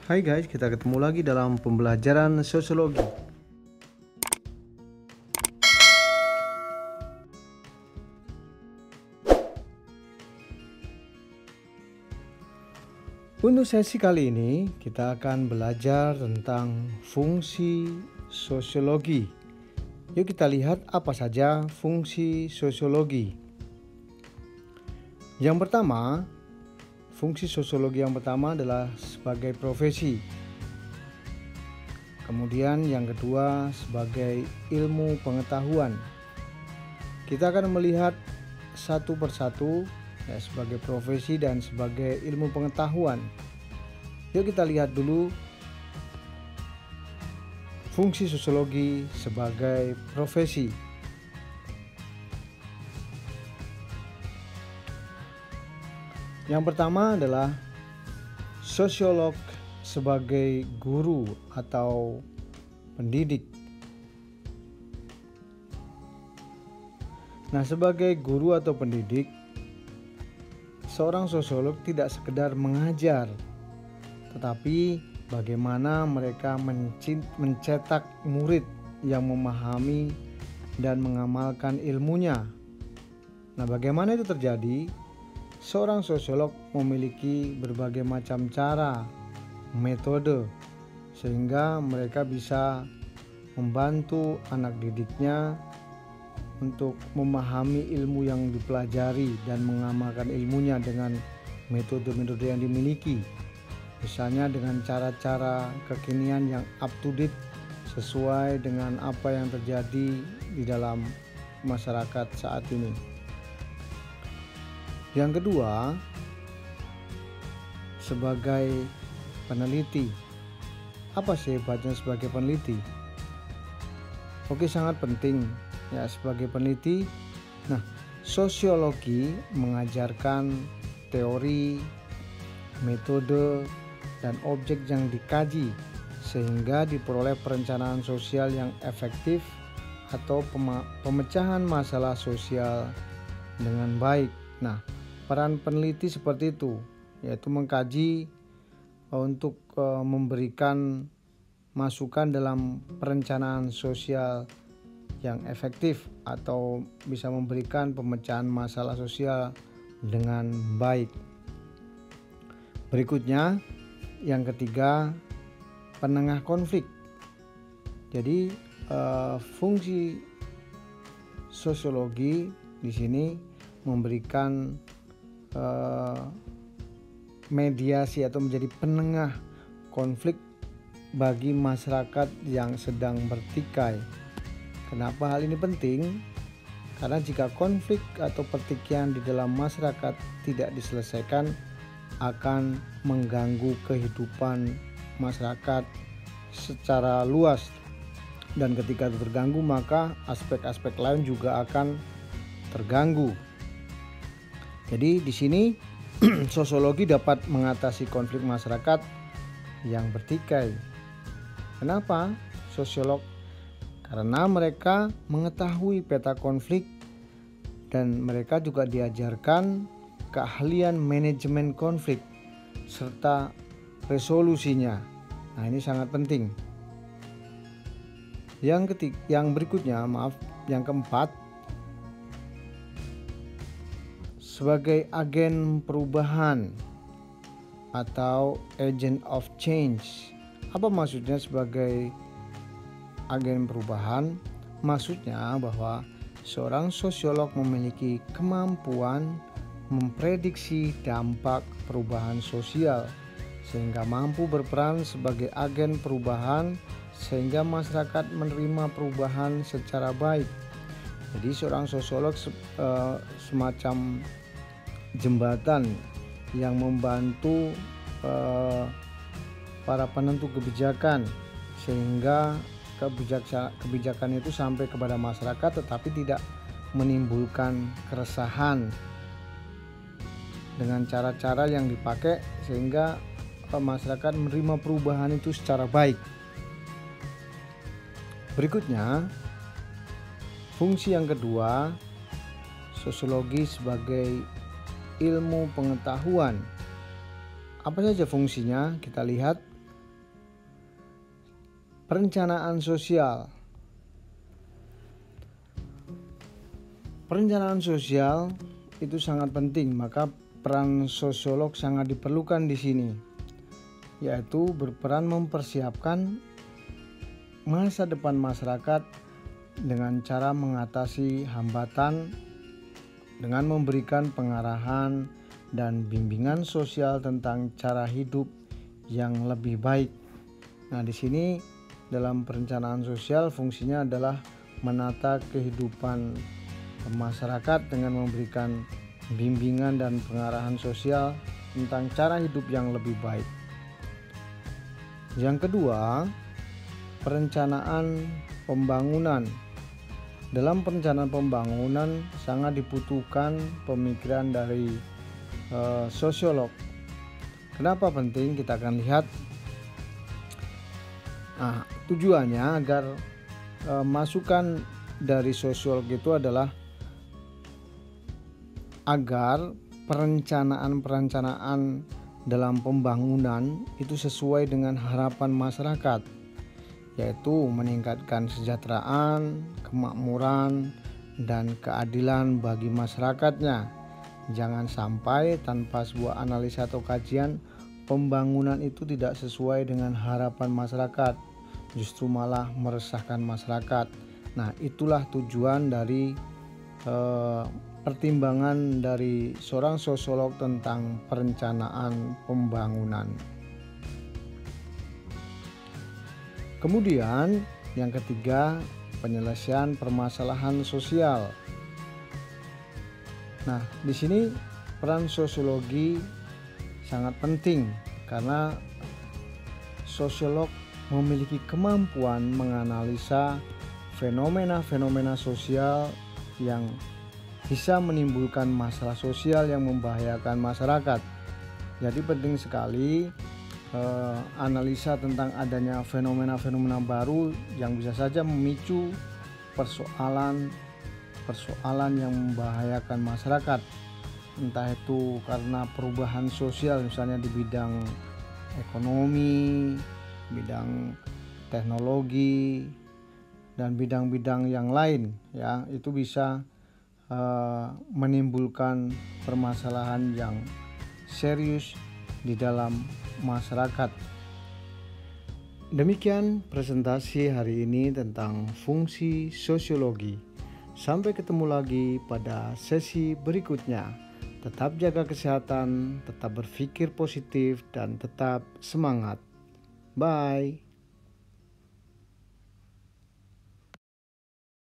Hai guys, kita ketemu lagi dalam pembelajaran sosiologi. Untuk sesi kali ini, kita akan belajar tentang fungsi sosiologi. Yuk kita lihat apa saja fungsi sosiologi. Yang pertama, fungsi sosiologi yang pertama adalah sebagai profesi. Kemudian yang kedua sebagai ilmu pengetahuan. Kita akan melihat satu persatu sebagai profesi dan sebagai ilmu pengetahuan. Yuk kita lihat dulu fungsi sosiologi sebagai profesi. Yang pertama adalah sosiolog sebagai guru atau pendidik. Nah, sebagai guru atau pendidik, seorang sosiolog tidak sekedar mengajar, tetapi bagaimana mereka mencetak murid yang memahami dan mengamalkan ilmunya. Nah, bagaimana itu terjadi? Seorang sosiolog memiliki berbagai macam cara, metode, sehingga mereka bisa membantu anak didiknya untuk memahami ilmu yang dipelajari dan mengamalkan ilmunya dengan metode-metode yang dimiliki. Misalnya dengan cara-cara kekinian yang up to date sesuai dengan apa yang terjadi di dalam masyarakat saat ini. Yang kedua, sebagai peneliti. Apa sih hebatnya sebagai peneliti? Oke, sangat penting ya sebagai peneliti. Nah, sosiologi mengajarkan teori, metode, dan objek yang dikaji sehingga diperoleh perencanaan sosial yang efektif atau pemecahan masalah sosial dengan baik. Nah, peran peneliti seperti itu, yaitu mengkaji untuk memberikan masukan dalam perencanaan sosial yang efektif atau bisa memberikan pemecahan masalah sosial dengan baik. Berikutnya, yang ketiga, penengah konflik. Jadi fungsi sosiologi di sini memberikan mediasi atau menjadi penengah konflik bagi masyarakat yang sedang bertikai. Kenapa hal ini penting? Karena jika konflik atau pertikaian di dalam masyarakat tidak diselesaikan, akan mengganggu kehidupan masyarakat secara luas, dan ketika terganggu maka aspek-aspek lain juga akan terganggu. Jadi di sini sosiologi dapat mengatasi konflik masyarakat yang bertikai. Kenapa sosiolog? Karena mereka mengetahui peta konflik dan mereka juga diajarkan keahlian manajemen konflik serta resolusinya. Nah, ini sangat penting. Yang keempat, sebagai agen perubahan atau agent of change. Apa maksudnya sebagai agen perubahan? Maksudnya bahwa seorang sosiolog memiliki kemampuan memprediksi dampak perubahan sosial sehingga mampu berperan sebagai agen perubahan sehingga masyarakat menerima perubahan secara baik. Jadi seorang sosiolog semacam jembatan yang membantu para penentu kebijakan sehingga kebijakan itu sampai kepada masyarakat tetapi tidak menimbulkan keresahan dengan cara-cara yang dipakai sehingga masyarakat menerima perubahan itu secara baik. Berikutnya, fungsi yang kedua, sosiologi sebagai ilmu pengetahuan. Apa saja fungsinya? Kita lihat Perencanaan sosial. Perencanaan sosial itu sangat penting, maka peran sosiolog sangat diperlukan di sini, yaitu berperan mempersiapkan masa depan masyarakat dengan cara mengatasi hambatan dengan memberikan pengarahan dan bimbingan sosial tentang cara hidup yang lebih baik. Nah, di sini dalam perencanaan sosial fungsinya adalah menata kehidupan masyarakat dengan memberikan bimbingan dan pengarahan sosial tentang cara hidup yang lebih baik. Yang kedua, perencanaan pembangunan. Dalam perencanaan pembangunan sangat dibutuhkan pemikiran dari sosiolog. Kenapa penting? Kita akan lihat. Nah, tujuannya agar masukan dari sosiolog itu adalah agar perencanaan dalam pembangunan itu sesuai dengan harapan masyarakat, yaitu meningkatkan kesejahteraan, kemakmuran, dan keadilan bagi masyarakatnya. Jangan sampai tanpa sebuah analisa atau kajian pembangunan itu tidak sesuai dengan harapan masyarakat, justru malah meresahkan masyarakat. Nah, itulah tujuan dari pertimbangan dari seorang sosiolog tentang perencanaan pembangunan. Kemudian yang ketiga, penyelesaian permasalahan sosial. Nah, di sini peran sosiologi sangat penting karena sosiolog memiliki kemampuan menganalisa fenomena-fenomena sosial yang bisa menimbulkan masalah sosial yang membahayakan masyarakat. Jadi penting sekali analisa tentang adanya fenomena-fenomena baru yang bisa saja memicu persoalan yang membahayakan masyarakat, entah itu karena perubahan sosial misalnya di bidang ekonomi, bidang teknologi, dan bidang-bidang yang lain, ya, itu bisa menimbulkan permasalahan yang serius di dalam masyarakat. Demikian presentasi hari ini tentang fungsi sosiologi. Sampai ketemu lagi pada sesi berikutnya. Tetap jaga kesehatan, tetap berpikir positif, dan tetap semangat. Bye.